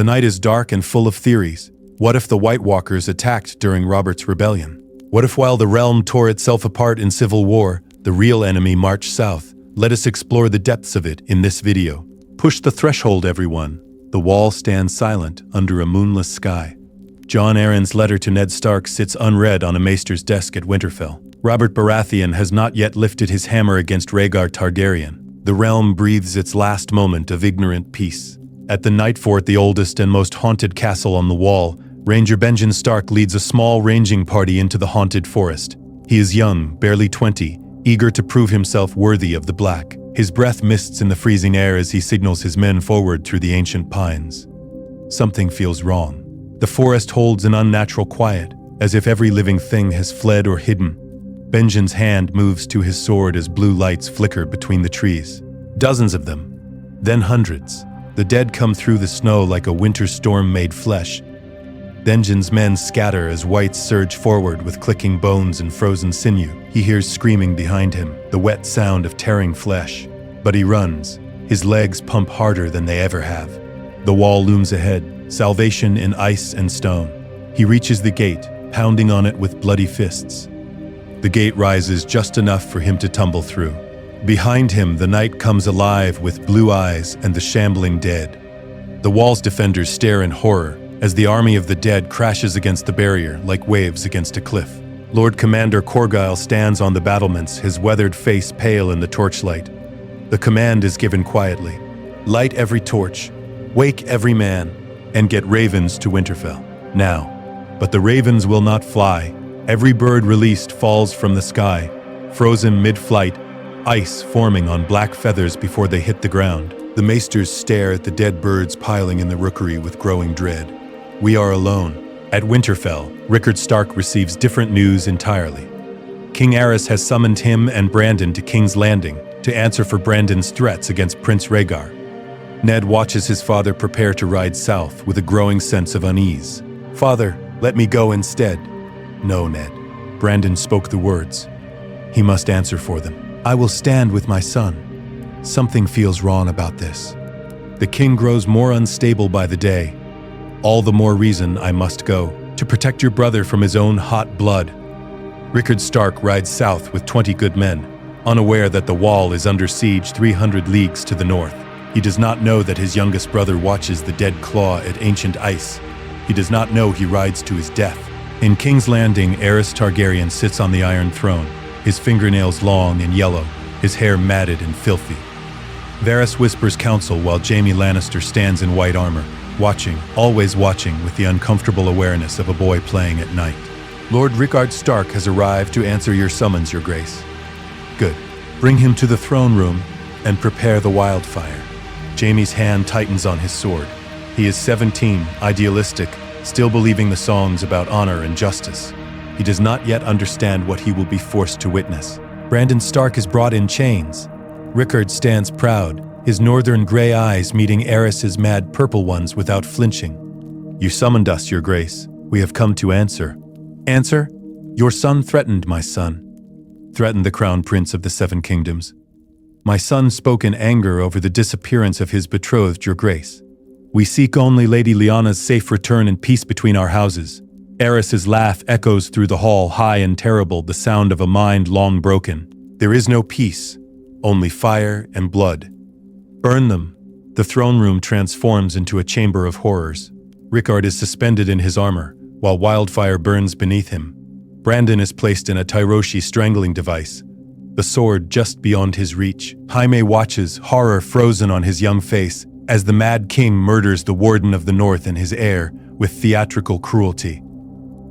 The night is dark and full of theories. What if the White Walkers attacked during Robert's rebellion? What if while the realm tore itself apart in civil war, the real enemy marched south? Let us explore the depths of it in this video. Push the threshold, everyone. The wall stands silent under a moonless sky. Jon Arryn's letter to Ned Stark sits unread on a maester's desk at Winterfell. Robert Baratheon has not yet lifted his hammer against Rhaegar Targaryen. The realm breathes its last moment of ignorant peace. At the Night Fort, the oldest and most haunted castle on the wall, Ranger Benjen Stark leads a small ranging party into the haunted forest. He is young, barely 20, eager to prove himself worthy of the Black. His breath mists in the freezing air as he signals his men forward through the ancient pines. Something feels wrong. The forest holds an unnatural quiet, as if every living thing has fled or hidden. Benjen's hand moves to his sword as blue lights flicker between the trees. Dozens of them, then hundreds. The dead come through the snow like a winter storm made flesh. Benjen's men scatter as whites surge forward with clicking bones and frozen sinew. He hears screaming behind him, the wet sound of tearing flesh. But he runs. His legs pump harder than they ever have. The wall looms ahead, salvation in ice and stone. He reaches the gate, pounding on it with bloody fists. The gate rises just enough for him to tumble through. Behind him, the night comes alive with blue eyes and the shambling dead. The wall's defenders stare in horror as the army of the dead crashes against the barrier like waves against a cliff. Lord Commander Corgyle stands on the battlements, his weathered face pale in the torchlight. The command is given quietly. Light every torch, wake every man, and get ravens to Winterfell. Now. But the ravens will not fly. Every bird released falls from the sky, frozen mid-flight, ice forming on black feathers before they hit the ground. The maesters stare at the dead birds piling in the rookery with growing dread. We are alone. At Winterfell, Rickard Stark receives different news entirely. King Aerys has summoned him and Brandon to King's Landing to answer for Brandon's threats against Prince Rhaegar. Ned watches his father prepare to ride south with a growing sense of unease. "Father, let me go instead." "No, Ned." Brandon spoke the words. He must answer for them. "I will stand with my son." Something feels wrong about this. The king grows more unstable by the day. All the more reason I must go, to protect your brother from his own hot blood. Rickard Stark rides south with 20 good men, unaware that the wall is under siege 300 leagues to the north. He does not know that his youngest brother watches the dead claw at ancient ice. He does not know he rides to his death. In King's Landing, Aerys Targaryen sits on the Iron Throne, his fingernails long and yellow, his hair matted and filthy. Varys whispers counsel while Jaime Lannister stands in white armor, watching, always watching with the uncomfortable awareness of a boy playing at night. "Lord Rickard Stark has arrived to answer your summons, your grace." "Good. Bring him to the throne room and prepare the wildfire." Jaime's hand tightens on his sword. He is 17, idealistic, still believing the songs about honor and justice. He does not yet understand what he will be forced to witness. Brandon Stark is brought in chains. Rickard stands proud, his northern gray eyes meeting Aerys's mad purple ones without flinching. "You summoned us, your grace. We have come to answer." "Answer? Your son threatened my son." "Threatened the crown prince of the Seven Kingdoms." "My son spoke in anger over the disappearance of his betrothed, your grace. We seek only Lady Lyanna's safe return and peace between our houses." Aerys's laugh echoes through the hall, high and terrible, the sound of a mind long broken. "There is no peace, only fire and blood. Burn them." The throne room transforms into a chamber of horrors. Rickard is suspended in his armor, while wildfire burns beneath him. Brandon is placed in a Tyroshi strangling device, the sword just beyond his reach. Jaime watches, horror frozen on his young face, as the Mad King murders the Warden of the North and his heir with theatrical cruelty.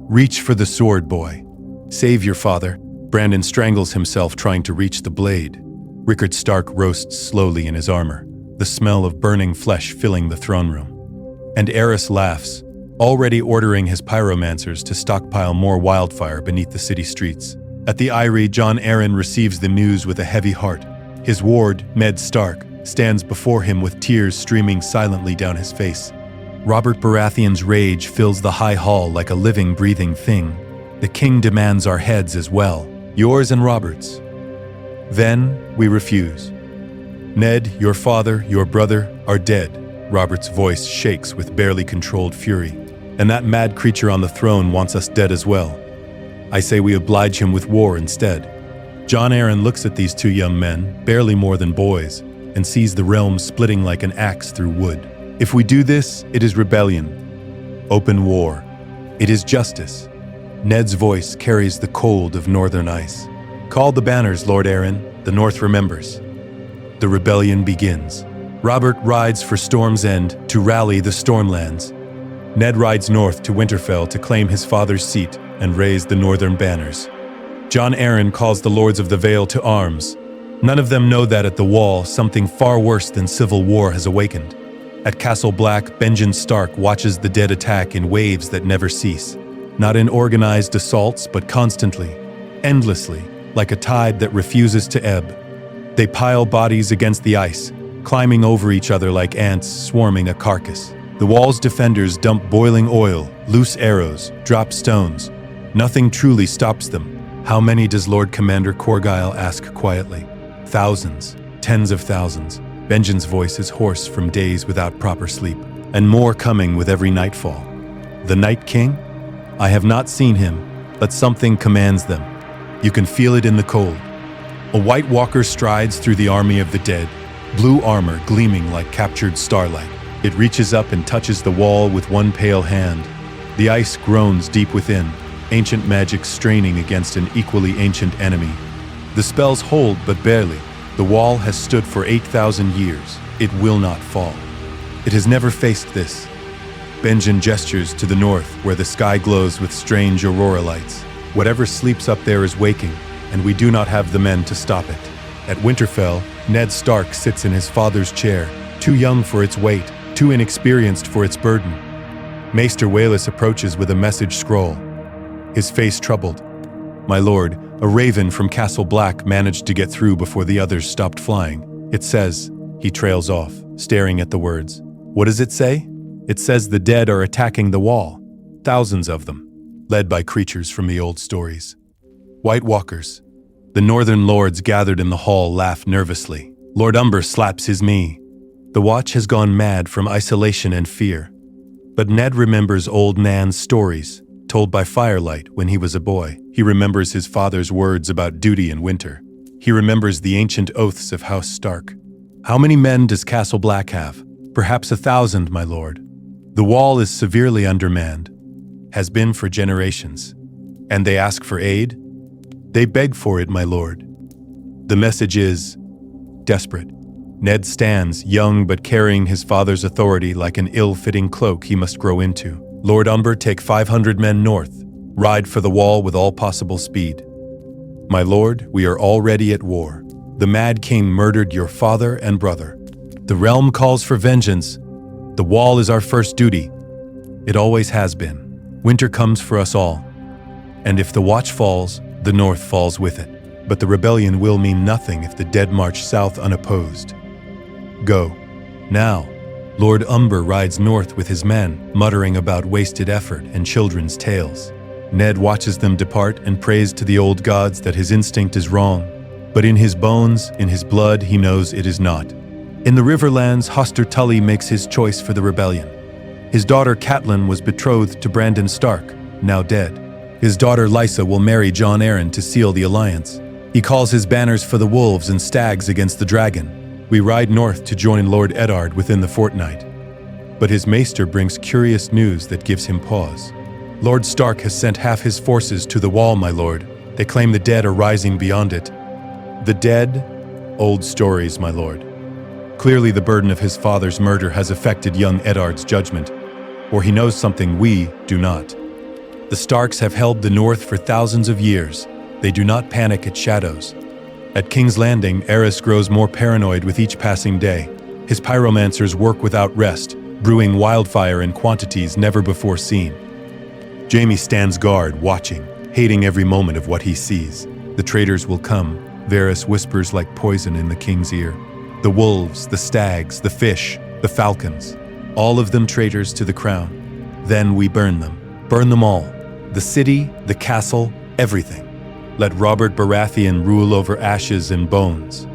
"Reach for the sword, boy. Save your father." Brandon strangles himself trying to reach the blade. Rickard Stark roasts slowly in his armor, the smell of burning flesh filling the throne room. And Aerys laughs, already ordering his pyromancers to stockpile more wildfire beneath the city streets. At the Eyrie, Jon Arryn receives the news with a heavy heart. His ward, Ned Stark, stands before him with tears streaming silently down his face. Robert Baratheon's rage fills the high hall like a living, breathing thing. The king demands our heads as well, yours and Robert's. Then we refuse. Ned, your father, your brother, are dead. Robert's voice shakes with barely controlled fury. And that mad creature on the throne wants us dead as well. I say we oblige him with war instead. Jon Arryn looks at these two young men, barely more than boys, and sees the realm splitting like an axe through wood. If we do this, it is rebellion. Open war. It is justice. Ned's voice carries the cold of northern ice. Call the banners, Lord Arryn. The North remembers. The rebellion begins. Robert rides for Storm's End to rally the Stormlands. Ned rides north to Winterfell to claim his father's seat and raise the northern banners. Jon Arryn calls the Lords of the Vale to arms. None of them know that at the Wall, something far worse than civil war has awakened. At Castle Black, Benjen Stark watches the dead attack in waves that never cease. Not in organized assaults, but constantly, endlessly, like a tide that refuses to ebb. They pile bodies against the ice, climbing over each other like ants swarming a carcass. The Wall's defenders dump boiling oil, loose arrows, drop stones. Nothing truly stops them. How many does Lord Commander Corgyle ask quietly? Thousands, tens of thousands. Benjen's voice is hoarse from days without proper sleep, and more coming with every nightfall. The Night King? I have not seen him, but something commands them. You can feel it in the cold. A White Walker strides through the army of the dead, blue armor gleaming like captured starlight. It reaches up and touches the wall with one pale hand. The ice groans deep within, ancient magic straining against an equally ancient enemy. The spells hold, but barely. The wall has stood for 8,000 years. It will not fall. It has never faced this. Benjen gestures to the north, where the sky glows with strange aurora lights. Whatever sleeps up there is waking, and we do not have the men to stop it. At Winterfell, Ned Stark sits in his father's chair, too young for its weight, too inexperienced for its burden. Maester Waelys approaches with a message scroll, his face troubled. My lord, a raven from Castle Black managed to get through before the others stopped flying. It says, he trails off, staring at the words. What does it say? It says the dead are attacking the wall. Thousands of them, led by creatures from the old stories. White Walkers. The northern lords gathered in the hall laugh nervously. Lord Umber slaps his knee. The watch has gone mad from isolation and fear. But Ned remembers old Nan's stories, told by firelight when he was a boy. He remembers his father's words about duty in winter. He remembers the ancient oaths of House Stark. How many men does Castle Black have? Perhaps 1,000, my lord. The wall is severely undermanned, has been for generations. And they ask for aid? They beg for it, my lord. The message is desperate. Ned stands, young but carrying his father's authority like an ill-fitting cloak he must grow into. Lord Umber, take 500 men north. Ride for the wall with all possible speed. My lord, we are already at war. The Mad King murdered your father and brother. The realm calls for vengeance. The wall is our first duty. It always has been. Winter comes for us all. And if the watch falls, the north falls with it. But the rebellion will mean nothing if the dead march south unopposed. Go. Now. Lord Umber rides north with his men, muttering about wasted effort and children's tales. Ned watches them depart and prays to the old gods that his instinct is wrong. But in his bones, in his blood, he knows it is not. In the Riverlands, Hoster Tully makes his choice for the rebellion. His daughter Catelyn was betrothed to Brandon Stark, now dead. His daughter Lysa will marry Jon Arryn to seal the alliance. He calls his banners for the wolves and stags against the dragon. We ride north to join Lord Eddard within the fortnight. But his maester brings curious news that gives him pause. Lord Stark has sent half his forces to the wall, my lord. They claim the dead are rising beyond it. The dead? Old stories, my lord. Clearly the burden of his father's murder has affected young Eddard's judgment, or he knows something we do not. The Starks have held the north for thousands of years. They do not panic at shadows. At King's Landing, Aerys grows more paranoid with each passing day. His pyromancers work without rest, brewing wildfire in quantities never before seen. Jaime stands guard, watching, hating every moment of what he sees. The traitors will come, Varys whispers like poison in the king's ear. The wolves, the stags, the fish, the falcons, all of them traitors to the crown. Then we burn them all. The city, the castle, everything. Let Robert Baratheon rule over ashes and bones.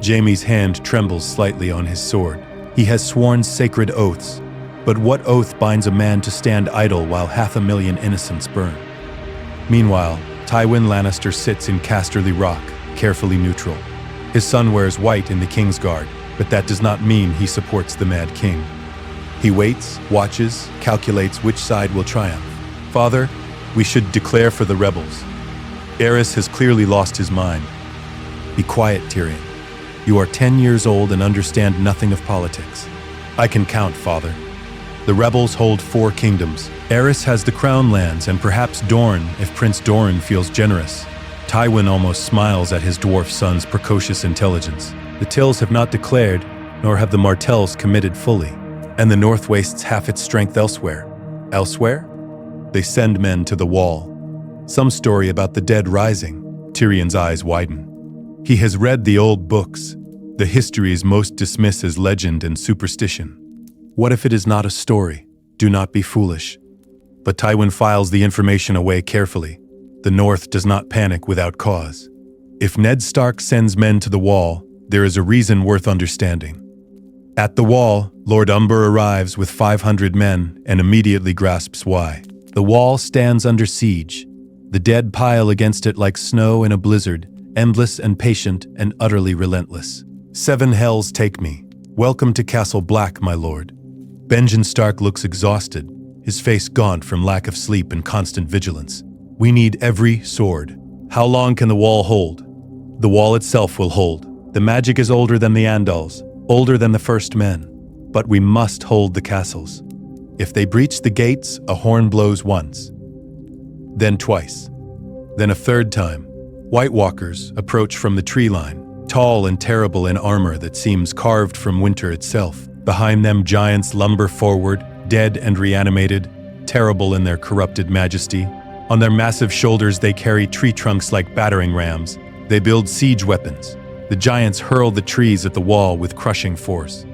Jaime's hand trembles slightly on his sword. He has sworn sacred oaths. But what oath binds a man to stand idle while 500,000 innocents burn? Meanwhile, Tywin Lannister sits in Casterly Rock, carefully neutral. His son wears white in the King's Guard, but that does not mean he supports the Mad King. He waits, watches, calculates which side will triumph. Father, we should declare for the rebels. Aerys has clearly lost his mind. Be quiet, Tyrion. You are 10 years old and understand nothing of politics. I can count, Father. The rebels hold 4 kingdoms. Aerys has the crown lands and perhaps Dorne if Prince Doran feels generous. Tywin almost smiles at his dwarf son's precocious intelligence. The Tills have not declared, nor have the Martells committed fully. And the North wastes half its strength elsewhere. Elsewhere? They send men to the wall. Some story about the dead rising. Tyrion's eyes widen. He has read the old books, the histories most dismiss as legend and superstition. What if it is not a story? Do not be foolish. But Tywin files the information away carefully. The North does not panic without cause. If Ned Stark sends men to the wall, there is a reason worth understanding. At the wall, Lord Umber arrives with 500 men and immediately grasps why. The wall stands under siege. The dead pile against it like snow in a blizzard, endless and patient and utterly relentless. 7 hells take me. Welcome to Castle Black, my lord. Benjen Stark looks exhausted, his face gaunt from lack of sleep and constant vigilance. We need every sword. How long can the wall hold? The wall itself will hold. The magic is older than the Andals, older than the first men. But we must hold the castles. If they breach the gates, a horn blows once. Then twice. Then a third time. White Walkers approach from the tree line, tall and terrible in armor that seems carved from winter itself. Behind them, giants lumber forward, dead and reanimated, terrible in their corrupted majesty. On their massive shoulders, they carry tree trunks like battering rams. They build siege weapons. The giants hurl the trees at the wall with crushing force.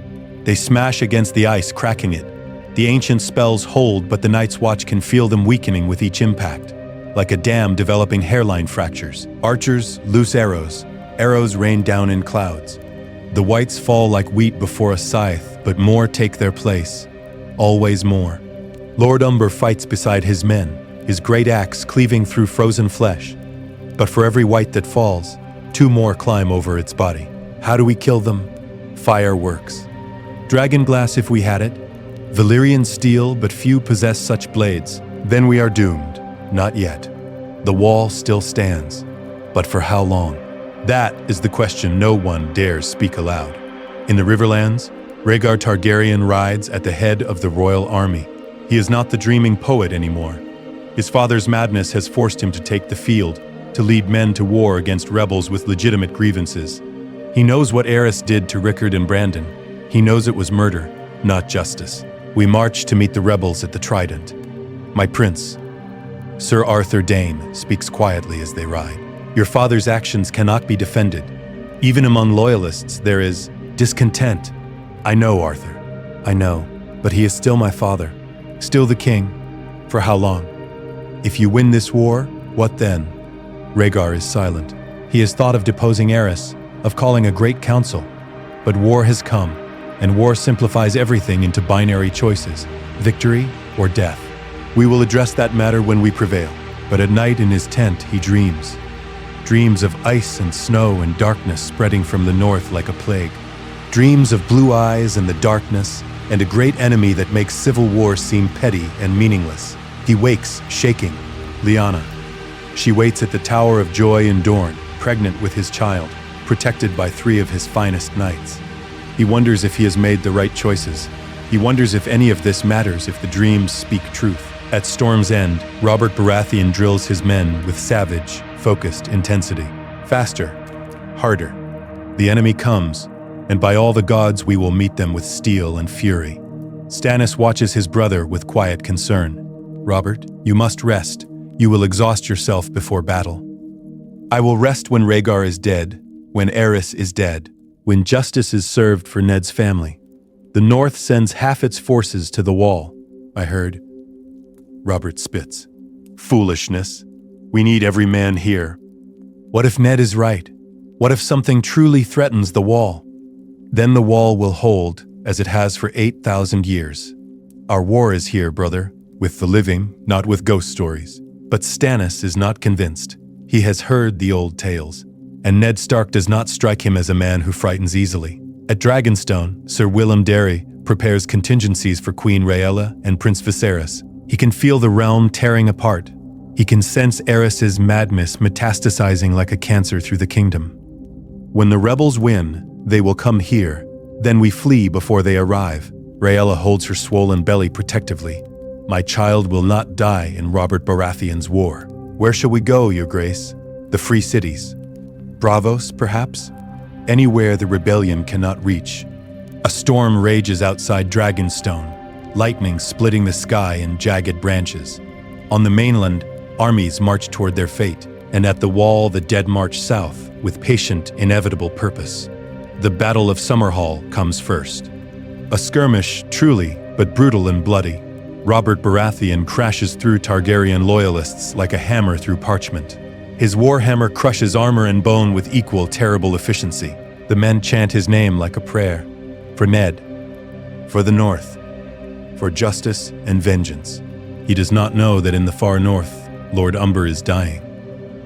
They smash against the ice, cracking it. The ancient spells hold, but the Night's Watch can feel them weakening with each impact. Like a dam developing hairline fractures. Archers, loose arrows. Arrows rain down in clouds. The whites fall like wheat before a scythe, but more take their place. Always more. Lord Umber fights beside his men, his great axe cleaving through frozen flesh. But for every white that falls, 2 more climb over its body. How do we kill them? Fireworks. Dragonglass if we had it. Valyrian steel, but few possess such blades. Then we are doomed. Not yet. The wall still stands. But for how long? That is the question no one dares speak aloud. In the Riverlands, Rhaegar Targaryen rides at the head of the royal army. He is not the dreaming poet anymore. His father's madness has forced him to take the field, to lead men to war against rebels with legitimate grievances. He knows what Aerys did to Rickard and Brandon. He knows it was murder, not justice. We march to meet the rebels at the Trident. My prince, Sir Arthur Dayne, speaks quietly as they ride. Your father's actions cannot be defended. Even among loyalists, there is discontent. I know, Arthur. I know. But he is still my father. Still the king. For how long? If you win this war, what then? Rhaegar is silent. He has thought of deposing Aerys, of calling a great council. But war has come, and war simplifies everything into binary choices, victory or death. We will address that matter when we prevail. But at night in his tent, he dreams. Dreams of ice and snow and darkness spreading from the north like a plague. Dreams of blue eyes and the darkness, and a great enemy that makes civil war seem petty and meaningless. He wakes, shaking. Lyanna. She waits at the Tower of Joy in Dorne, pregnant with his child, protected by 3 of his finest knights. He wonders if he has made the right choices. He wonders if any of this matters, if the dreams speak truth. At Storm's End, Robert Baratheon drills his men with savage, focused intensity. Faster, harder. The enemy comes, and by all the gods we will meet them with steel and fury. Stannis watches his brother with quiet concern. Robert, you must rest. You will exhaust yourself before battle. I will rest when Rhaegar is dead, when Aerys is dead, when justice is served for Ned's family. The North sends half its forces to the wall, I heard. Robert spits. Foolishness. We need every man here. What if Ned is right? What if something truly threatens the wall? Then the wall will hold, as it has for 8,000 years. Our war is here, brother, with the living, not with ghost stories. But Stannis is not convinced. He has heard the old tales, and Ned Stark does not strike him as a man who frightens easily. At Dragonstone, Sir Willem Darry prepares contingencies for Queen Rhaella and Prince Viserys. He can feel the realm tearing apart. He can sense Aerys's madness metastasizing like a cancer through the kingdom. When the rebels win, they will come here. Then we flee before they arrive. Rhaella holds her swollen belly protectively. My child will not die in Robert Baratheon's war. Where shall we go, Your Grace? The free cities. Bravos, perhaps? Anywhere the rebellion cannot reach. A storm rages outside Dragonstone, lightning splitting the sky in jagged branches. On the mainland, armies march toward their fate, and at the wall the dead march south with patient, inevitable purpose. The Battle of Summerhall comes first. A skirmish, truly, but brutal and bloody. Robert Baratheon crashes through Targaryen loyalists like a hammer through parchment. His warhammer crushes armor and bone with equal terrible efficiency. The men chant his name like a prayer. For Ned, for the North, for justice and vengeance. He does not know that in the far north, Lord Umber is dying.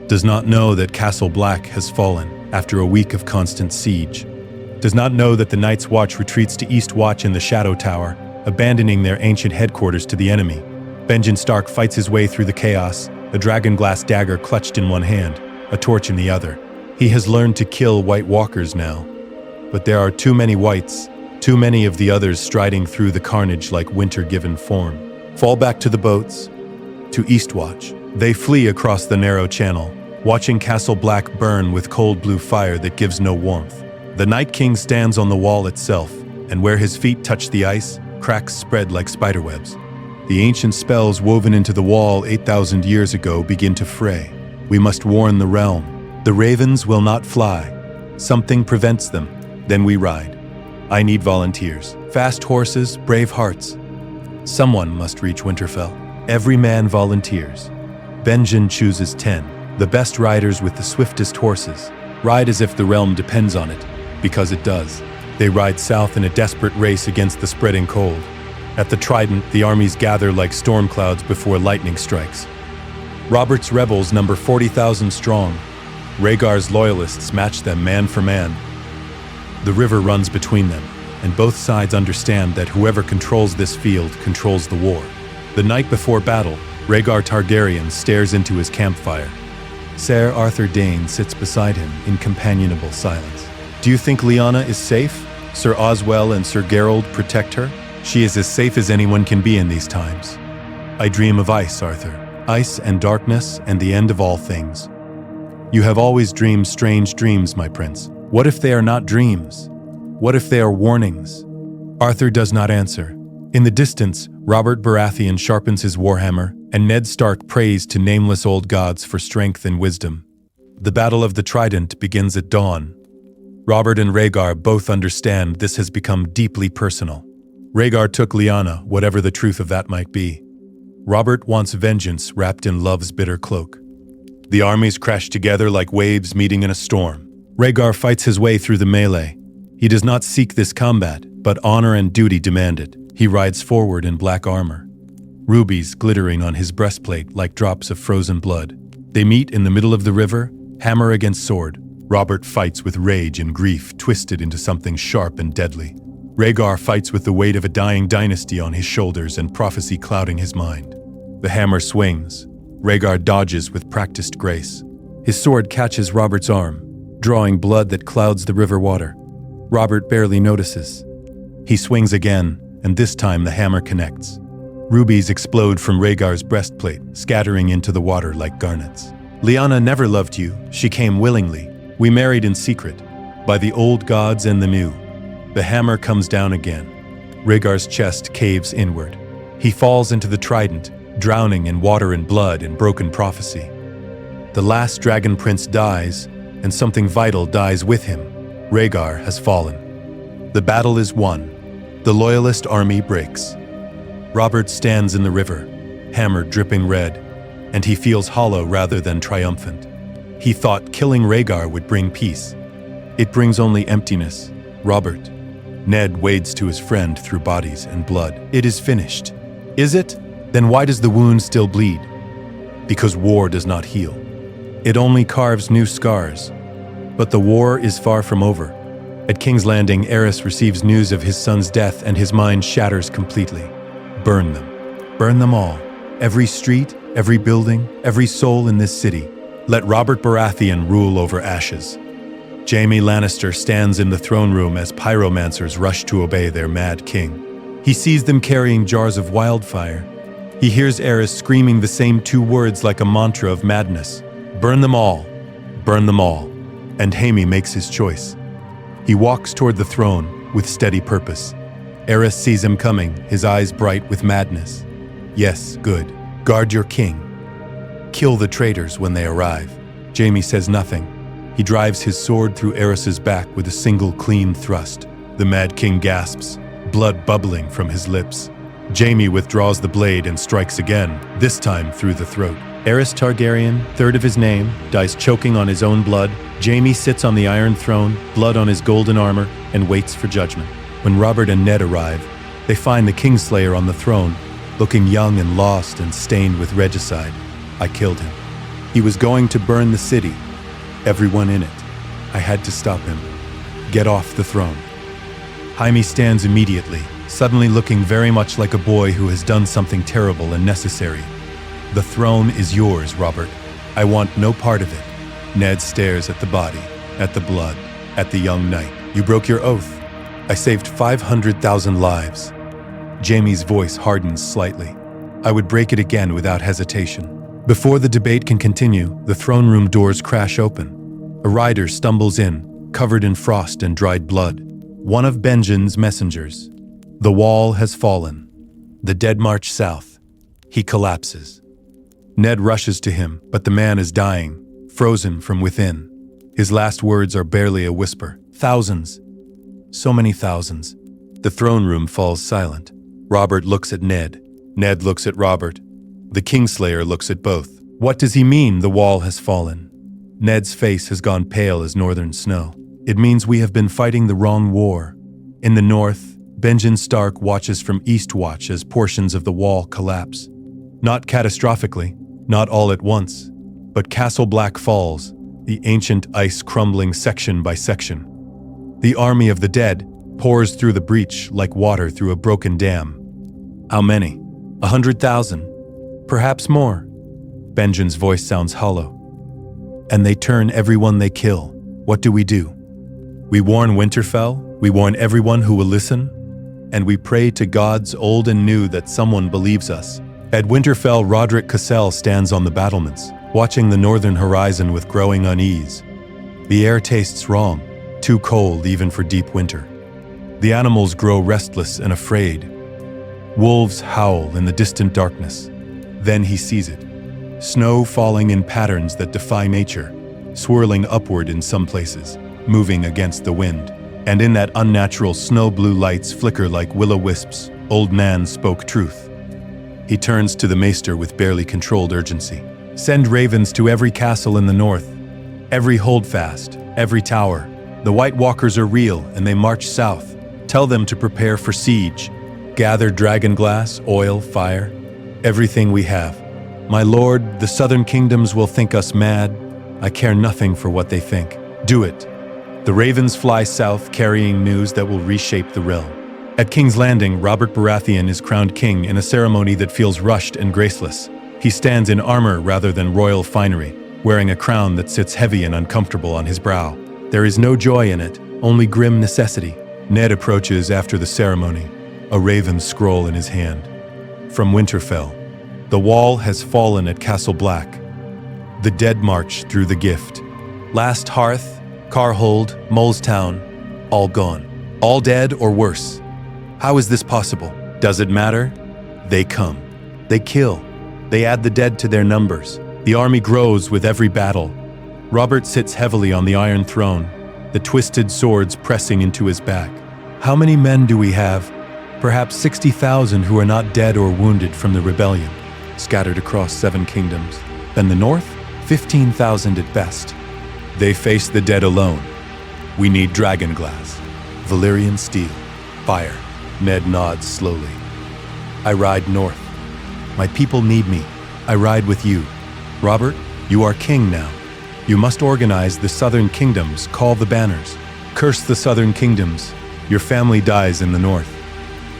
Does not know that Castle Black has fallen after a week of constant siege. Does not know that the Night's Watch retreats to East Watch in the Shadow Tower, abandoning their ancient headquarters to the enemy. Benjen Stark fights his way through the chaos, a dragonglass dagger clutched in one hand, a torch in the other. He has learned to kill White Walkers now. But there are too many Whites, too many of the others striding through the carnage like winter-given form. Fall back to the boats, to Eastwatch. They flee across the narrow channel, watching Castle Black burn with cold blue fire that gives no warmth. The Night King stands on the wall itself, and where his feet touch the ice, cracks spread like spiderwebs. The ancient spells woven into the wall 8,000 years ago begin to fray. We must warn the realm. The ravens will not fly. Something prevents them. Then we ride. I need volunteers. Fast horses, brave hearts. Someone must reach Winterfell. Every man volunteers. Benjen chooses 10. The best riders with the swiftest horses. Ride as if the realm depends on it, because it does. They ride south in a desperate race against the spreading cold. At the Trident, the armies gather like storm clouds before lightning strikes. Robert's rebels number 40,000 strong. Rhaegar's loyalists match them man for man. The river runs between them, and both sides understand that whoever controls this field controls the war. The night before battle, Rhaegar Targaryen stares into his campfire. Ser Arthur Dayne sits beside him in companionable silence. Do you think Lyanna is safe? Sir Oswell and Sir Gerald protect her? She is as safe as anyone can be in these times. I dream of ice, Arthur. Ice and darkness and the end of all things. You have always dreamed strange dreams, my prince. What if they are not dreams? What if they are warnings? Arthur does not answer. In the distance, Robert Baratheon sharpens his warhammer, and Ned Stark prays to nameless old gods for strength and wisdom. The Battle of the Trident begins at dawn. Robert and Rhaegar both understand this has become deeply personal. Rhaegar took Lyanna, whatever the truth of that might be. Robert wants vengeance wrapped in love's bitter cloak. The armies crash together like waves meeting in a storm. Rhaegar fights his way through the melee. He does not seek this combat, but honor and duty demand it. He rides forward in black armor, rubies glittering on his breastplate like drops of frozen blood. They meet in the middle of the river, hammer against sword. Robert fights with rage and grief twisted into something sharp and deadly. Rhaegar fights with the weight of a dying dynasty on his shoulders and prophecy clouding his mind. The hammer swings. Rhaegar dodges with practiced grace. His sword catches Robert's arm, drawing blood that clouds the river water. Robert barely notices. He swings again, and this time the hammer connects. Rubies explode from Rhaegar's breastplate, scattering into the water like garnets. Lyanna never loved you. She came willingly. We married in secret, by the old gods and the new. The hammer comes down again. Rhaegar's chest caves inward. He falls into the Trident, drowning in water and blood and broken prophecy. The last dragon prince dies, and something vital dies with him. Rhaegar has fallen. The battle is won. The loyalist army breaks. Robert stands in the river, hammer dripping red, and he feels hollow rather than triumphant. He thought killing Rhaegar would bring peace. It brings only emptiness. Robert, Ned wades to his friend through bodies and blood. It is finished. Is it? Then why does the wound still bleed? Because war does not heal. It only carves new scars. But the war is far from over. At King's Landing, Aerys receives news of his son's death and his mind shatters completely. Burn them. Burn them all. Every street, every building, every soul in this city. Let Robert Baratheon rule over ashes. Jaime Lannister stands in the throne room as pyromancers rush to obey their Mad King. He sees them carrying jars of wildfire. He hears Aerys screaming the same two words like a mantra of madness. Burn them all. Burn them all. And Jaime makes his choice. He walks toward the throne with steady purpose. Aerys sees him coming, his eyes bright with madness. Yes, good. Guard your king. Kill the traitors when they arrive. Jaime says nothing. He drives his sword through Aerys's back with a single clean thrust. The Mad King gasps, blood bubbling from his lips. Jaime withdraws the blade and strikes again, this time through the throat. Aerys Targaryen, third of his name, dies choking on his own blood. Jaime sits on the Iron Throne, blood on his golden armor, and waits for judgment. When Robert and Ned arrive, they find the Kingslayer on the throne, looking young and lost and stained with regicide. I killed him. He was going to burn the city, everyone in it. I had to stop him. Get off the throne. Jaime stands immediately, suddenly looking very much like a boy who has done something terrible and necessary. The throne is yours, Robert. I want no part of it. Ned stares at the body, at the blood, at the young knight. You broke your oath. I saved 500,000 lives. Jaime's voice hardens slightly. I would break it again without hesitation. Before the debate can continue, the throne room doors crash open. A rider stumbles in, covered in frost and dried blood. One of Benjen's messengers. The wall has fallen. The dead march south. He collapses. Ned rushes to him, but the man is dying, frozen from within. His last words are barely a whisper. Thousands. So many thousands. The throne room falls silent. Robert looks at Ned. Ned looks at Robert. The Kingslayer looks at both. What does he mean, the wall has fallen? Ned's face has gone pale as northern snow. It means we have been fighting the wrong war. In the north, Benjen Stark watches from Eastwatch as portions of the wall collapse. Not catastrophically, not all at once, but Castle Black falls, the ancient ice crumbling section by section. The army of the dead pours through the breach like water through a broken dam. How many? 100,000? Perhaps more. Benjen's voice sounds hollow. And they turn everyone they kill. What do? We warn Winterfell, we warn everyone who will listen, and we pray to gods old and new that someone believes us. At Winterfell, Roderick Cassell stands on the battlements, watching the northern horizon with growing unease. The air tastes wrong, too cold even for deep winter. The animals grow restless and afraid. Wolves howl in the distant darkness. Then he sees it. Snow falling in patterns that defy nature, swirling upward in some places, moving against the wind. And in that unnatural snow, blue lights flicker like will-o-wisps. Old man spoke truth. He turns to the maester with barely controlled urgency. Send ravens to every castle in the north, every holdfast, every tower. The White Walkers are real and they march south. Tell them to prepare for siege. Gather dragon glass, oil, fire, everything we have. My lord, the southern kingdoms will think us mad. I care nothing for what they think. Do it. The ravens fly south carrying news that will reshape the realm. At King's Landing, Robert Baratheon is crowned king in a ceremony that feels rushed and graceless. He stands in armor rather than royal finery, wearing a crown that sits heavy and uncomfortable on his brow. There is no joy in it, only grim necessity. Ned approaches after the ceremony, a raven scroll in his hand. From Winterfell, the wall has fallen at Castle Black. The dead march through the gift. Last hearth, Carhold, Molestown, all gone. All dead or worse. How is this possible? Does it matter? They come. They kill. They add the dead to their numbers. The army grows with every battle. Robert sits heavily on the Iron Throne, the twisted swords pressing into his back. How many men do we have? Perhaps 60,000 who are not dead or wounded from the rebellion, scattered across 7 kingdoms. Then the north? 15,000 at best. They face the dead alone. We need dragon glass, Valyrian steel, Fire. Ned nods slowly. I ride north. My people need me. I ride with you. Robert, you are king now. You must organize the southern kingdoms, call the banners. Curse the southern kingdoms. Your family dies in the north.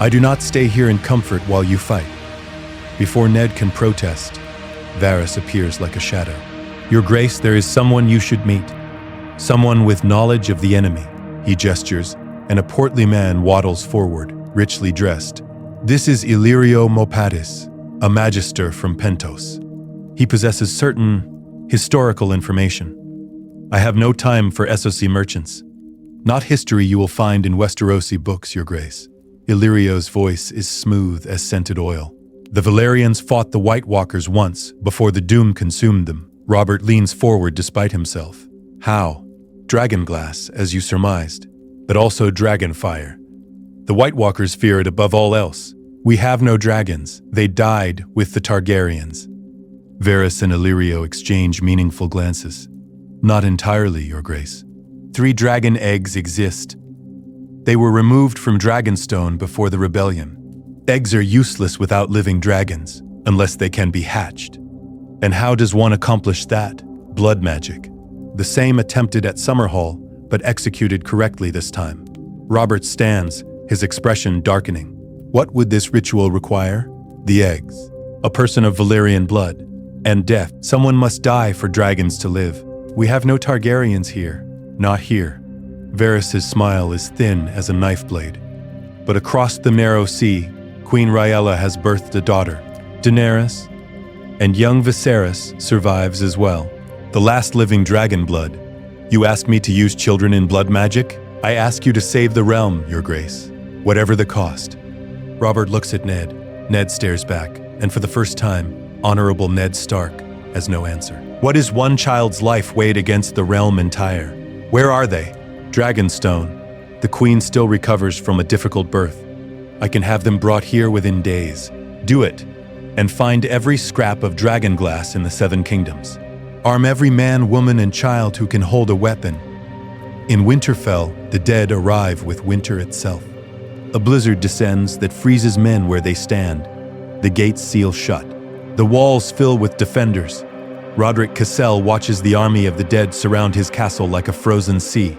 I do not stay here in comfort while you fight. Before Ned can protest, Varys appears like a shadow. Your Grace, there is someone you should meet. Someone with knowledge of the enemy. He gestures, and a portly man waddles forward, richly dressed. This is Illyrio Mopatis, a magister from Pentos. He possesses certain historical information. I have no time for SOC merchants. Not history you will find in Westerosi books, Your Grace. Illyrio's voice is smooth as scented oil. The Valyrians fought the White Walkers once, before the doom consumed them. Robert leans forward despite himself. How? Dragonglass, as you surmised, but also dragonfire. The White Walkers fear it above all else. We have no dragons. They died with the Targaryens. Varys and Illyrio exchange meaningful glances. Not entirely, Your Grace. 3 dragon eggs exist. They were removed from Dragonstone before the rebellion. Eggs are useless without living dragons, unless they can be hatched. And how does one accomplish that? Blood magic. The same attempted at Summerhall, but executed correctly this time. Robert stands, his expression darkening. What would this ritual require? The eggs. A person of Valyrian blood. And death. Someone must die for dragons to live. We have no Targaryens here. Not here. Varys' smile is thin as a knife blade. But across the narrow sea, Queen Rhaegar has birthed a daughter, Daenerys, and young Viserys survives as well. The last living dragon blood. You ask me to use children in blood magic? I ask you to save the realm, Your Grace, whatever the cost. Robert looks at Ned. Ned stares back, and for the first time, Honorable Ned Stark has no answer. What is one child's life weighed against the realm entire? Where are they? Dragonstone. The Queen still recovers from a difficult birth. I can have them brought here within days. Do it, and find every scrap of dragonglass in the 7 kingdoms. Arm every man, woman, and child who can hold a weapon. In Winterfell, the dead arrive with winter itself. A blizzard descends that freezes men where they stand. The gates seal shut. The walls fill with defenders. Roderick Cassel watches the army of the dead surround his castle like a frozen sea.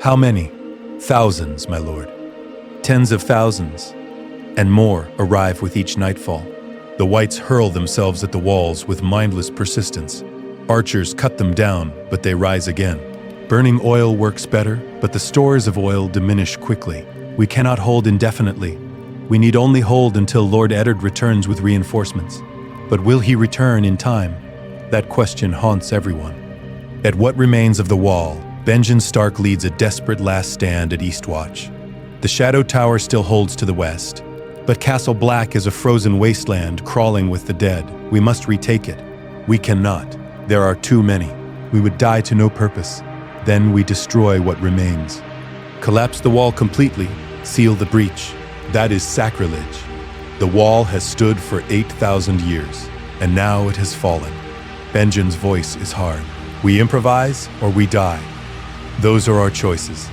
How many? Thousands, my lord. Tens of thousands. And more arrive with each nightfall. The Whites hurl themselves at the walls with mindless persistence. Archers cut them down, but they rise again. Burning oil works better, but the stores of oil diminish quickly. We cannot hold indefinitely. We need only hold until Lord Eddard returns with reinforcements. But will he return in time? That question haunts everyone. At what remains of the wall, Benjen Stark leads a desperate last stand at Eastwatch. The Shadow Tower still holds to the west, but Castle Black is a frozen wasteland crawling with the dead. We must retake it. We cannot. There are too many. We would die to no purpose. Then we destroy what remains. Collapse the wall completely, seal the breach. That is sacrilege. The wall has stood for 8,000 years, and now it has fallen. Benjen's voice is hard. We improvise or we die. Those are our choices.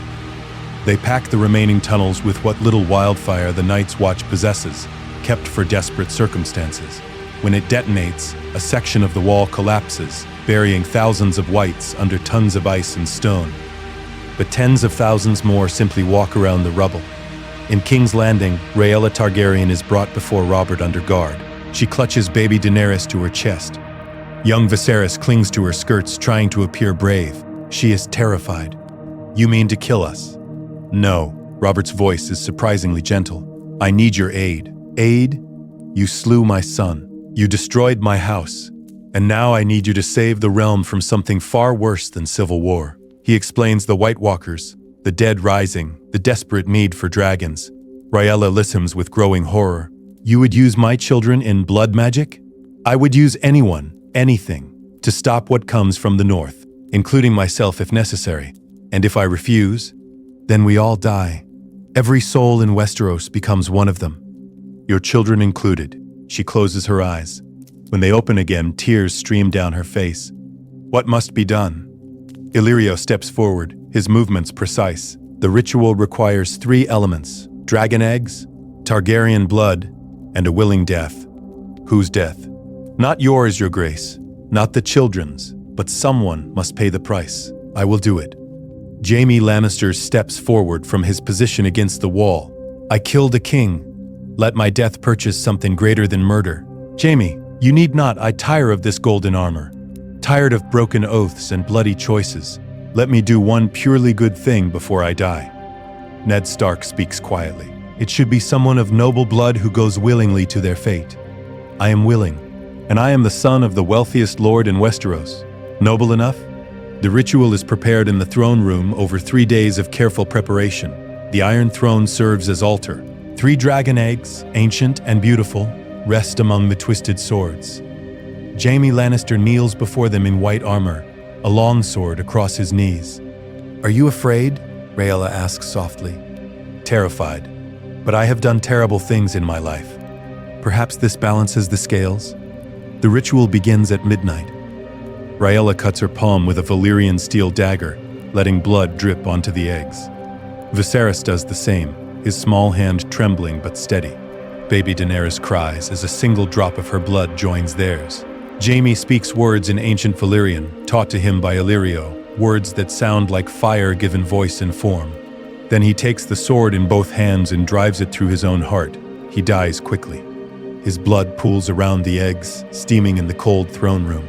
They pack the remaining tunnels with what little wildfire the Night's Watch possesses, kept for desperate circumstances. When it detonates, a section of the wall collapses, burying thousands of Whites under tons of ice and stone. But tens of thousands more simply walk around the rubble. In King's Landing, Rhaegar Targaryen is brought before Robert under guard. She clutches baby Daenerys to her chest. Young Viserys clings to her skirts, trying to appear brave. She is terrified. You mean to kill us? No. Robert's voice is surprisingly gentle. I need your aid. Aid? You slew my son. You destroyed my house. And now I need you to save the realm from something far worse than civil war. He explains the White Walkers, the dead rising, the desperate need for dragons. Rhaegar listens with growing horror. You would use my children in blood magic? I would use anyone, anything, to stop what comes from the north, including myself if necessary. And if I refuse, then we all die. Every soul in Westeros becomes one of them. Your children included. She closes her eyes. When they open again, tears stream down her face. What must be done? Illyrio steps forward, his movements precise. The ritual requires 3 elements: Dragon eggs, Targaryen blood, and a willing death. Whose death? Not yours, your grace. Not the children's, but someone must pay the price. I will do it. Jaime Lannister steps forward from his position against the wall. I killed a king. Let my death purchase something greater than murder. Jaime, you need not. I tire of this golden armor. Tired of broken oaths and bloody choices. Let me do one purely good thing before I die. Ned Stark speaks quietly. It should be someone of noble blood who goes willingly to their fate. I am willing, and I am the son of the wealthiest lord in Westeros. Noble enough? The ritual is prepared in the throne room over 3 days of careful preparation. The Iron Throne serves as altar. 3 dragon eggs, ancient and beautiful, rest among the twisted swords. Jaime Lannister kneels before them in white armor, a long sword across his knees. Are you afraid? Rhaegar asks softly. Terrified, but I have done terrible things in my life. Perhaps this balances the scales? The ritual begins at midnight. Rhaegar cuts her palm with a Valyrian steel dagger, letting blood drip onto the eggs. Viserys does the same, his small hand trembling but steady. Baby Daenerys cries as a single drop of her blood joins theirs. Jaime speaks words in ancient Valyrian, taught to him by Illyrio, words that sound like fire given voice and form. Then he takes the sword in both hands and drives it through his own heart. He dies quickly. His blood pools around the eggs, steaming in the cold throne room.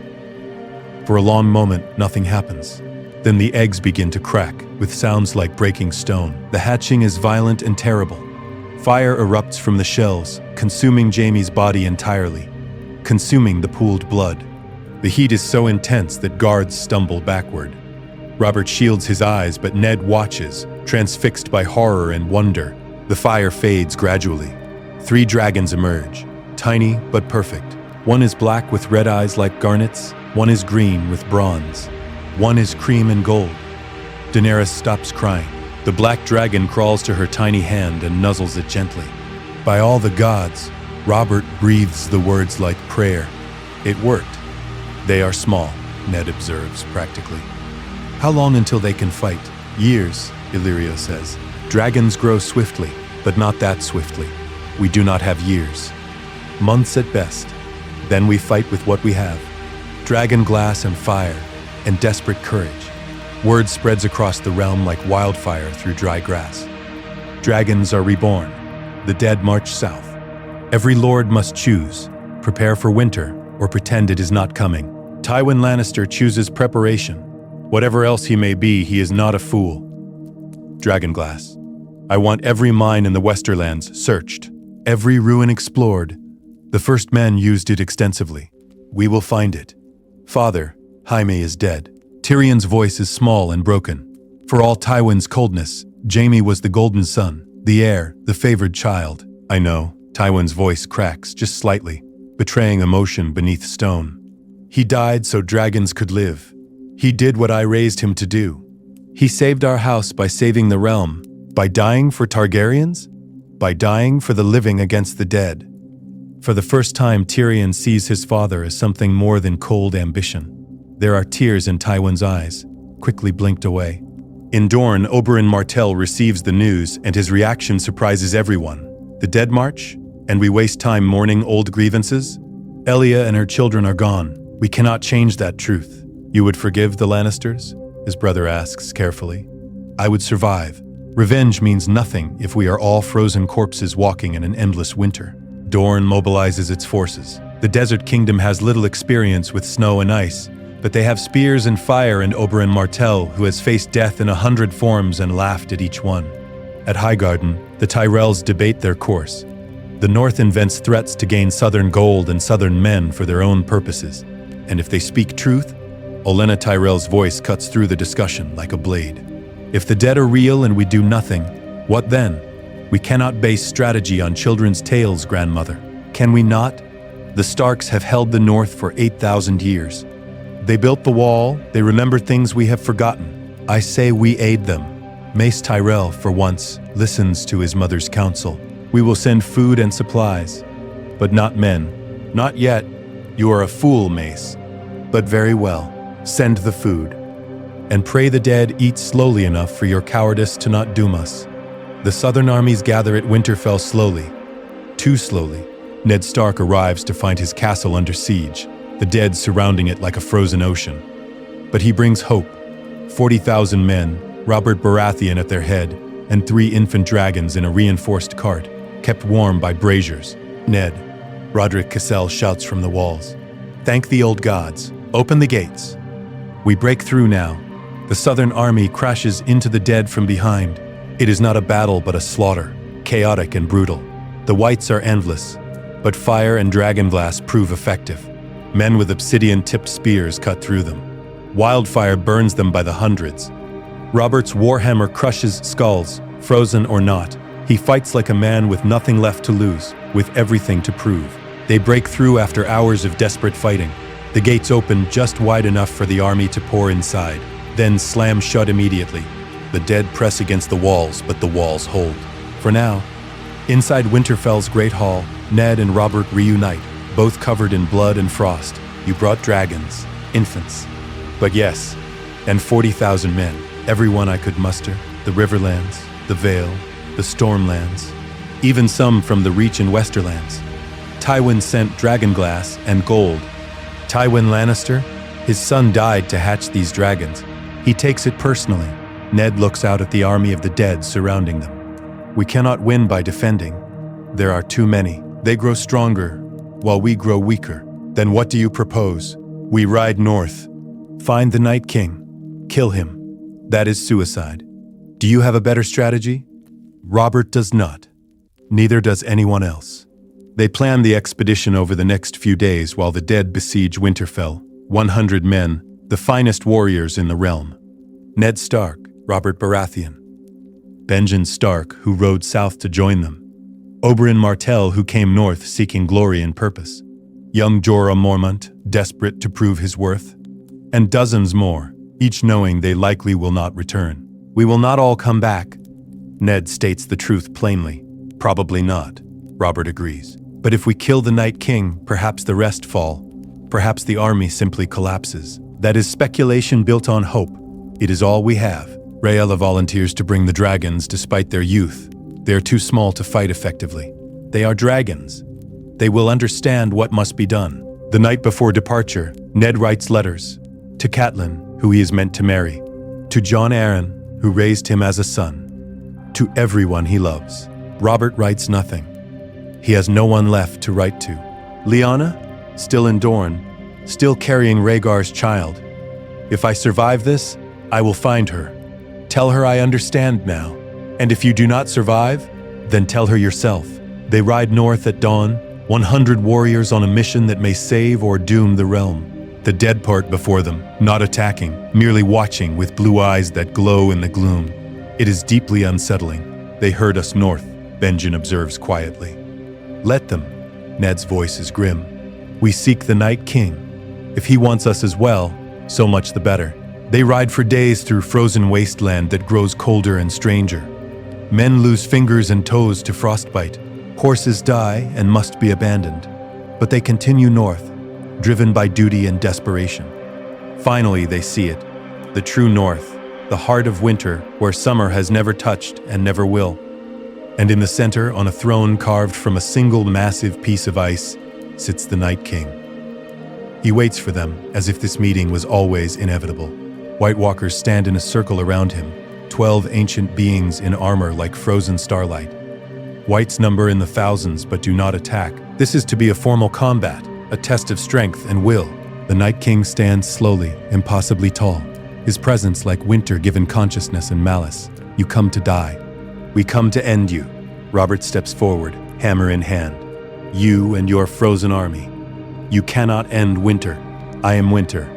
For a long moment, nothing happens. Then the eggs begin to crack, with sounds like breaking stone. The hatching is violent and terrible. Fire erupts from the shells, consuming Jaime's body entirely, consuming the pooled blood. The heat is so intense that guards stumble backward. Robert shields his eyes, but Ned watches, transfixed by horror and wonder. The fire fades gradually. 3 dragons emerge, tiny but perfect. One is black with red eyes like garnets, one is green with bronze, one is cream and gold. Daenerys stops crying. The black dragon crawls to her tiny hand and nuzzles it gently. By all the gods, Robert breathes the words like prayer. It worked. They are small, Ned observes practically. How long until they can fight? Years, Illyrio says. Dragons grow swiftly, but not that swiftly. We do not have years. Months at best. Then we fight with what we have. Dragon glass and fire, and desperate courage. Word spreads across the realm like wildfire through dry grass. Dragons are reborn. The dead march south. Every lord must choose, prepare for winter, or pretend it is not coming. Tywin Lannister chooses preparation. Whatever else he may be, he is not a fool. Dragonglass. I want every mine in the Westerlands searched, every ruin explored. The first men used it extensively. We will find it. Father, Jaime is dead. Tyrion's voice is small and broken. For all Tywin's coldness, Jaime was the golden son, the heir, the favored child. I know, Tywin's voice cracks just slightly, betraying emotion beneath stone. He died so dragons could live. He did what I raised him to do. He saved our house by saving the realm, by dying for Targaryens, by dying for the living against the dead. For the first time, Tyrion sees his father as something more than cold ambition. There are tears in Tywin's eyes, quickly blinked away. In Dorne, Oberyn Martell receives the news, and his reaction surprises everyone. The Dead March? And we waste time mourning old grievances? Elia and her children are gone. We cannot change that truth. You would forgive the Lannisters? His brother asks carefully. I would survive. Revenge means nothing if we are all frozen corpses walking in an endless winter. Dorne mobilizes its forces. The Desert Kingdom has little experience with snow and ice, but they have spears and fire, and Oberyn Martell, who has faced death in 100 forms and laughed at each one. At Highgarden, the Tyrells debate their course. The North invents threats to gain southern gold and southern men for their own purposes. And if they speak truth, Olenna Tyrell's voice cuts through the discussion like a blade. If the dead are real and we do nothing, what then? We cannot base strategy on children's tales, grandmother. Can we not? The Starks have held the North for 8,000 years. They built the wall, they remember things we have forgotten. I say we aid them. Mace Tyrell, for once, listens to his mother's counsel. We will send food and supplies, but not men. Not yet. You are a fool, Mace. But very well, send the food. And pray the dead eat slowly enough for your cowardice to not doom us. The southern armies gather at Winterfell slowly. Too slowly. Ned Stark arrives to find his castle under siege, the dead surrounding it like a frozen ocean. But he brings hope. 40,000 men, Robert Baratheon at their head, and 3 infant dragons in a reinforced cart, kept warm by braziers. Ned, Roderick Cassel shouts from the walls. Thank the old gods. Open the gates. We break through now. The southern army crashes into the dead from behind. It is not a battle but a slaughter, chaotic and brutal. The whites are endless, but fire and dragonglass prove effective. Men with obsidian-tipped spears cut through them. Wildfire burns them by the hundreds. Robert's warhammer crushes skulls, frozen or not. He fights like a man with nothing left to lose, with everything to prove. They break through after hours of desperate fighting. The gates open just wide enough for the army to pour inside, then slam shut immediately. The dead press against the walls, but the walls hold. For now, inside Winterfell's great hall, Ned and Robert reunite, both covered in blood and frost. You brought dragons, infants. But yes, and 40,000 men, everyone I could muster, the Riverlands, the Vale, the Stormlands, even some from the Reach and Westerlands. Tywin sent dragonglass and gold. Tywin Lannister, his son died to hatch these dragons. He takes it personally. Ned looks out at the army of the dead surrounding them. We cannot win by defending. There are too many. They grow stronger, while we grow weaker. Then what do you propose? We ride north. Find the Night King. Kill him. That is suicide. Do you have a better strategy? Robert does not. Neither does anyone else. They plan the expedition over the next few days while the dead besiege Winterfell. 100 men, the finest warriors in the realm. Ned Stark, Robert Baratheon. Benjen Stark, who rode south to join them. Oberyn Martell, who came north seeking glory and purpose. Young Jorah Mormont, desperate to prove his worth. And dozens more, each knowing they likely will not return. We will not all come back. Ned states the truth plainly. Probably not, Robert agrees. But if we kill the Night King, perhaps the rest fall. Perhaps the army simply collapses. That is speculation built on hope. It is all we have. Rhaegar volunteers to bring the dragons despite their youth. They are too small to fight effectively. They are dragons. They will understand what must be done. The night before departure, Ned writes letters. To Catelyn, who he is meant to marry. To Jon Arryn, who raised him as a son. To everyone he loves. Robert writes nothing. He has no one left to write to. Lyanna, still in Dorne, still carrying Rhaegar's child. If I survive this, I will find her. Tell her I understand now. And if you do not survive, then tell her yourself. They ride north at dawn, 100 warriors on a mission that may save or doom the realm. The dead part before them, not attacking, merely watching with blue eyes that glow in the gloom. It is deeply unsettling. They herd us north, Benjen observes quietly. Let them. Ned's voice is grim. We seek the Night King. If he wants us as well, so much the better. They ride for days through frozen wasteland that grows colder and stranger. Men lose fingers and toes to frostbite. Horses die and must be abandoned. But they continue north, driven by duty and desperation. Finally, they see it. The true north, the heart of winter, where summer has never touched and never will. And in the center, on a throne carved from a single massive piece of ice, sits the Night King. He waits for them, as if this meeting was always inevitable. White Walkers stand in a circle around him, 12 ancient beings in armor like frozen starlight. Whites number in the thousands but do not attack. This is to be a formal combat, a test of strength and will. The Night King stands slowly, impossibly tall. His presence like winter given consciousness and malice. You come to die. We come to end you. Robert steps forward, hammer in hand. You and your frozen army. You cannot end winter. I am winter.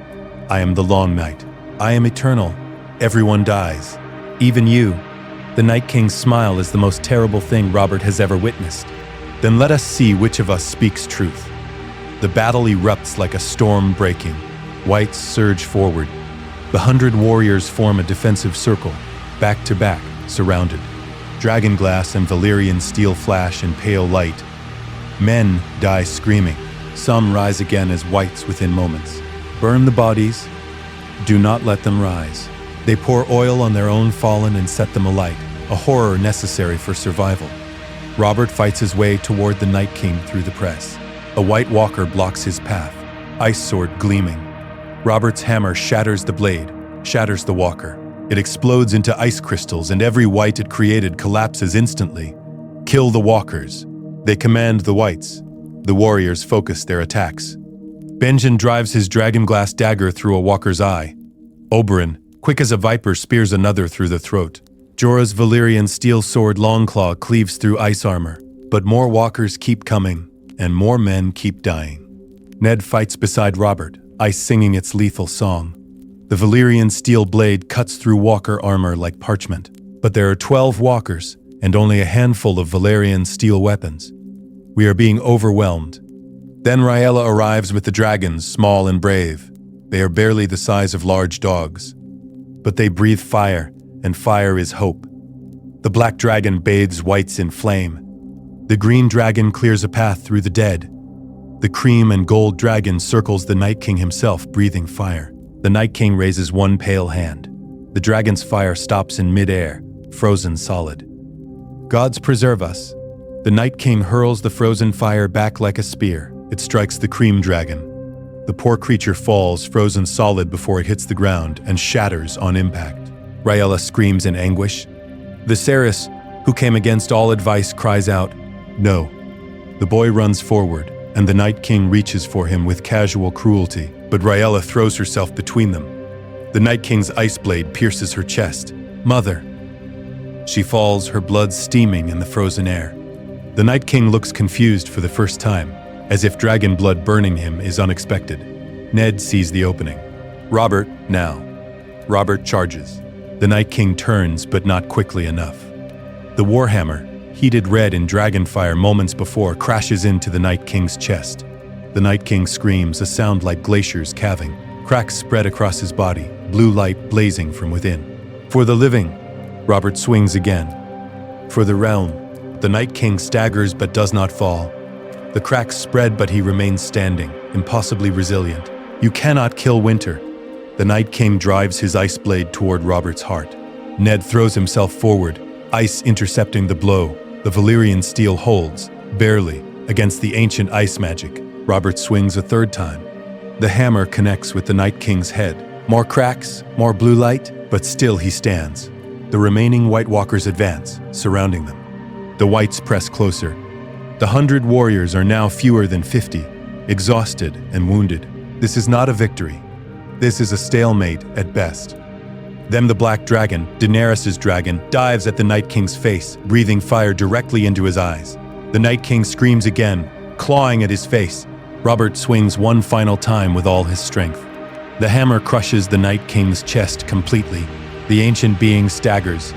I am the long night. I am eternal. Everyone dies. Even you. The Night King's smile is the most terrible thing Robert has ever witnessed. Then let us see which of us speaks truth. The battle erupts like a storm breaking. Whites surge forward. The 100 warriors form a defensive circle, back to back, surrounded. Dragonglass and Valyrian steel flash in pale light. Men die screaming. Some rise again as whites within moments. Burn the bodies. Do not let them rise. They pour oil on their own fallen and set them alight. a horror necessary for survival. Robert fights his way toward the Night King through the press. A white walker blocks his path, ice sword gleaming. Robert's hammer shatters the blade, shatters the walker. It explodes into ice crystals, and every white it created collapses instantly. Kill the walkers. They command the whites. The warriors focus their attacks. Benjen drives his dragonglass dagger through a walker's eye. Oberyn, quick as a viper, spears another through the throat. Jorah's Valyrian steel sword Longclaw cleaves through ice armor. But more walkers keep coming, and more men keep dying. Ned fights beside Robert, ice singing its lethal song. The Valyrian steel blade cuts through walker armor like parchment. But there are 12 walkers, and only a handful of Valyrian steel weapons. We are being overwhelmed. Then Rhaegar arrives with the dragons, small and brave. They are barely the size of large dogs. But they breathe fire, and fire is hope. The black dragon bathes whites in flame. The green dragon clears a path through the dead. The cream and gold dragon circles the Night King himself, breathing fire. The Night King raises one pale hand. The dragon's fire stops in mid-air, frozen solid. Gods preserve us. The Night King hurls the frozen fire back like a spear. It strikes the cream dragon. The poor creature falls, frozen solid before it hits the ground, and shatters on impact. Rhaegar screams in anguish. Viserys, who came against all advice, cries out, "No." The boy runs forward, and the Night King reaches for him with casual cruelty, but Rhaegar throws herself between them. The Night King's ice blade pierces her chest. "Mother." She falls, her blood steaming in the frozen air. The Night King looks confused for the first time, as if dragon blood burning him is unexpected. Ned sees the opening. Robert, now. Robert charges. The Night King turns, but not quickly enough. The warhammer, heated red in dragonfire moments before, crashes into the Night King's chest. The Night King screams, a sound like glaciers calving. Cracks spread across his body, blue light blazing from within. For the living, Robert swings again. For the realm, the Night King staggers but does not fall. The cracks spread, but he remains standing, impossibly resilient. You cannot kill winter. The Night King drives his ice blade toward Robert's heart. Ned throws himself forward, ice intercepting the blow. The Valyrian steel holds, barely, against the ancient ice magic. Robert swings a third time. The hammer connects with the Night King's head. More cracks, more blue light, but still he stands. The remaining White Walkers advance, surrounding them. The Whites press closer. The 100 warriors are now fewer than 50, exhausted and wounded. This is not a victory. This is a stalemate at best. Then the black dragon, Daenerys' dragon, dives at the Night King's face, breathing fire directly into his eyes. The Night King screams again, clawing at his face. Robert swings one final time with all his strength. The hammer crushes the Night King's chest completely. The ancient being staggers,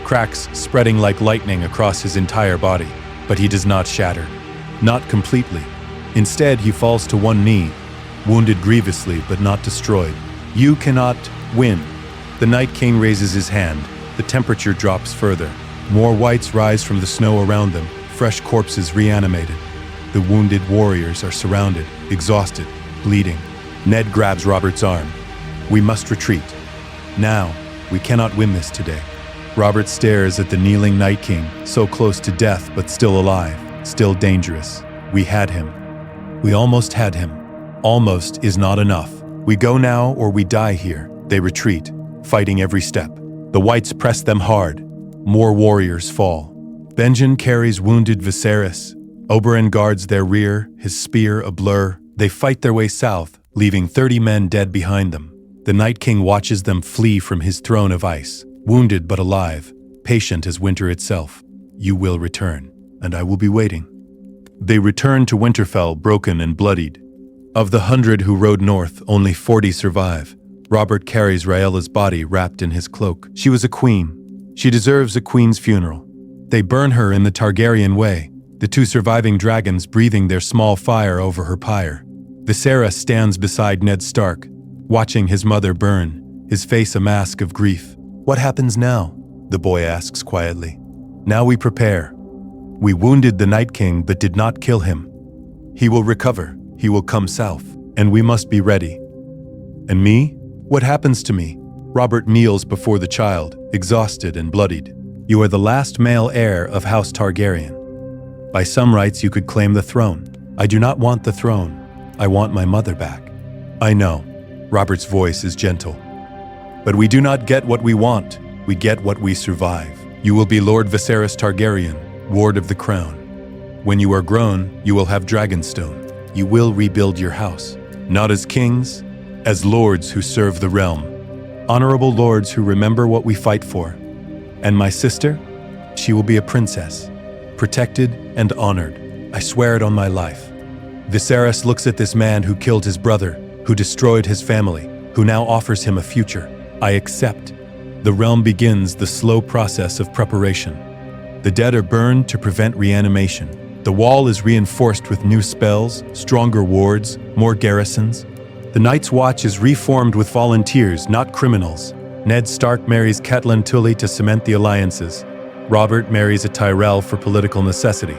cracks spreading like lightning across his entire body. But he does not shatter. Not completely. Instead, he falls to one knee, wounded grievously but not destroyed. You cannot win. The Night King raises his hand. The temperature drops further. More whites rise from the snow around them, fresh corpses reanimated. The wounded warriors are surrounded, exhausted, bleeding. Ned grabs Robert's arm. We must retreat. Now, we cannot win this today. Robert stares at the kneeling Night King, so close to death but still alive, still dangerous. We had him. We almost had him. Almost is not enough. We go now or we die here. They retreat, fighting every step. The Whites press them hard. More warriors fall. Benjen carries wounded Viserys. Oberyn guards their rear, his spear a blur. They fight their way south, leaving 30 men dead behind them. The Night King watches them flee from his throne of ice. Wounded but alive, patient as winter itself. You will return, and I will be waiting. They return to Winterfell broken and bloodied. Of the 100 who rode north, only 40 survive. Robert carries Rhaegar's body wrapped in his cloak. She was a queen. She deserves a queen's funeral. They burn her in the Targaryen way, the 2 surviving dragons breathing their small fire over her pyre. Viserys stands beside Ned Stark, watching his mother burn, his face a mask of grief. What happens now? The boy asks quietly. Now we prepare. We wounded the Night King but did not kill him. He will recover. He will come south, and we must be ready. And me? What happens to me? Robert kneels before the child, exhausted and bloodied. You are the last male heir of House Targaryen. By some rights, you could claim the throne. I do not want the throne. I want my mother back. I know. Robert's voice is gentle. But we do not get what we want. We get what we survive. You will be Lord Viserys Targaryen, Ward of the Crown. When you are grown, you will have Dragonstone. You will rebuild your house. Not as kings, as lords who serve the realm. Honorable lords who remember what we fight for. And my sister? She will be a princess. Protected and honored. I swear it on my life. Viserys looks at this man who killed his brother, who destroyed his family, who now offers him a future. I accept. The realm begins the slow process of preparation. The dead are burned to prevent reanimation. The wall is reinforced with new spells, stronger wards, more garrisons. The Night's Watch is reformed with volunteers, not criminals. Ned Stark marries Catelyn Tully to cement the alliances. Robert marries a Tyrell for political necessity.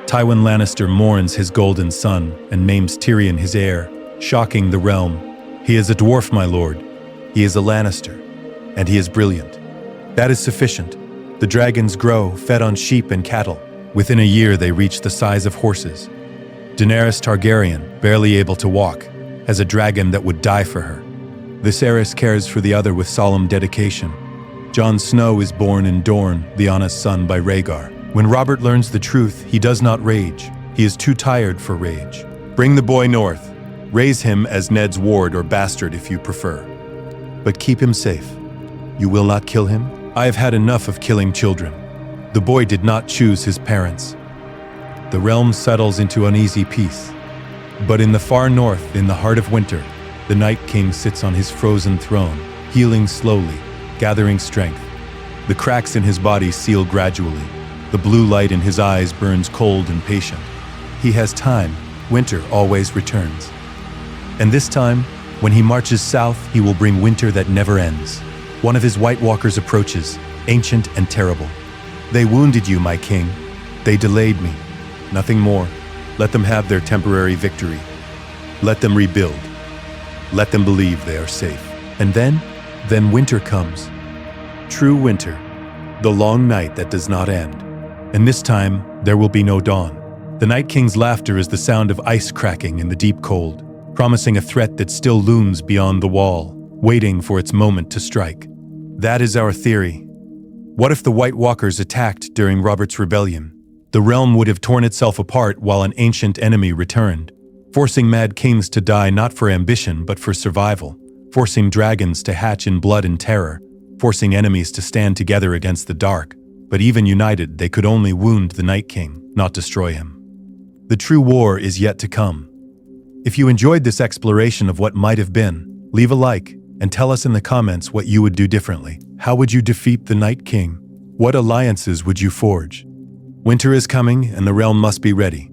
Tywin Lannister mourns his golden son and names Tyrion his heir, shocking the realm. He is a dwarf, my lord. He is a Lannister, and he is brilliant. That is sufficient. The dragons grow, fed on sheep and cattle. Within a year, they reach the size of horses. Daenerys Targaryen, barely able to walk, has a dragon that would die for her. Viserys cares for the other with solemn dedication. Jon Snow is born in Dorne, Lyanna's son, by Rhaegar. When Robert learns the truth, he does not rage. He is too tired for rage. Bring the boy north. Raise him as Ned's ward or bastard if you prefer. But keep him safe. You will not kill him? I have had enough of killing children. The boy did not choose his parents. The realm settles into uneasy peace. But in the far north, in the heart of winter, the Night King sits on his frozen throne, healing slowly, gathering strength. The cracks in his body seal gradually. The blue light in his eyes burns cold and patient. He has time. Winter always returns. And this time, when he marches south, he will bring winter that never ends. One of his White Walkers approaches, ancient and terrible. They wounded you, my king. They delayed me. Nothing more. Let them have their temporary victory. Let them rebuild. Let them believe they are safe. And then winter comes. True winter. The long night that does not end. And this time, there will be no dawn. The Night King's laughter is the sound of ice cracking in the deep cold, promising a threat that still looms beyond the wall, waiting for its moment to strike. That is our theory. What if the White Walkers attacked during Robert's rebellion? The realm would have torn itself apart while an ancient enemy returned, forcing Mad Kings to die not for ambition but for survival, forcing dragons to hatch in blood and terror, forcing enemies to stand together against the dark. But even united, they could only wound the Night King, not destroy him. The true war is yet to come. If you enjoyed this exploration of what might have been, leave a like and tell us in the comments what you would do differently. How would you defeat the Night King? What alliances would you forge? Winter is coming and the realm must be ready.